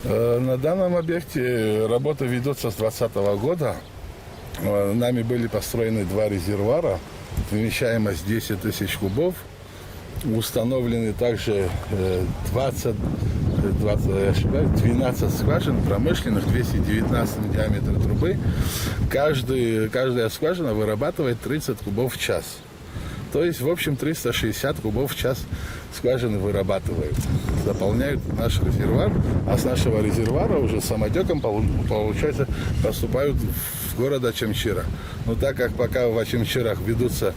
На данном объекте работа ведется с 2020 года. Нами были построены два резервуара, вмещаемость 10 тысяч кубов. Установлены также 12 скважин промышленных, 219 диаметра трубы. Каждая скважина вырабатывает 30 кубов в час. То есть, в общем, 360 кубов в час скважины вырабатывают, заполняют наш резервуар, а с нашего резервуара уже самотеком, получается, поступают в город Очамчира. Но так как пока в Очамчирах ведутся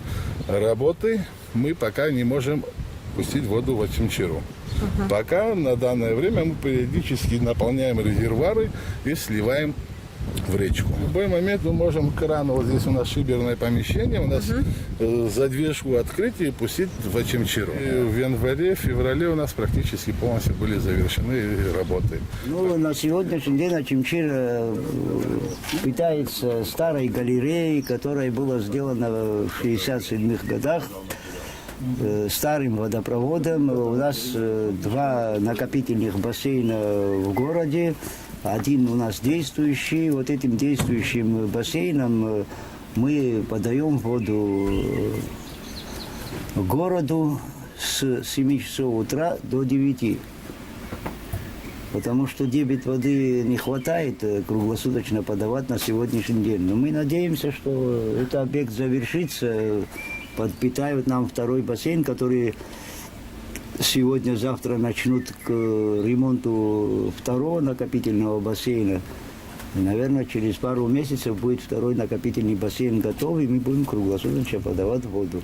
работы, мы пока не можем пустить воду в Очамчиру. Пока на данное время мы периодически наполняем резервуары и сливаем в речку. В любой момент мы можем кран, вот здесь у нас шиберное помещение, у нас задвижку открыть и пустить в Очамчиру. И в январе-феврале у нас практически полностью были завершены работы. Ну, на сегодняшний день Очамчира питается старой галереей, которая была сделана в 67-х годах. Старым водопроводом. У нас два накопительных бассейна в городе. Один у нас действующий. Вот этим действующим бассейном мы подаем воду городу с 7 часов утра до 9. Потому что дебит воды не хватает круглосуточно подавать на сегодняшний день. Но мы надеемся, что этот объект завершится, подпитают нам второй бассейн, который сегодня-завтра начнут к ремонту второго накопительного бассейна. И, наверное, через пару месяцев будет второй накопительный бассейн готов, и мы будем круглосуточно подавать воду.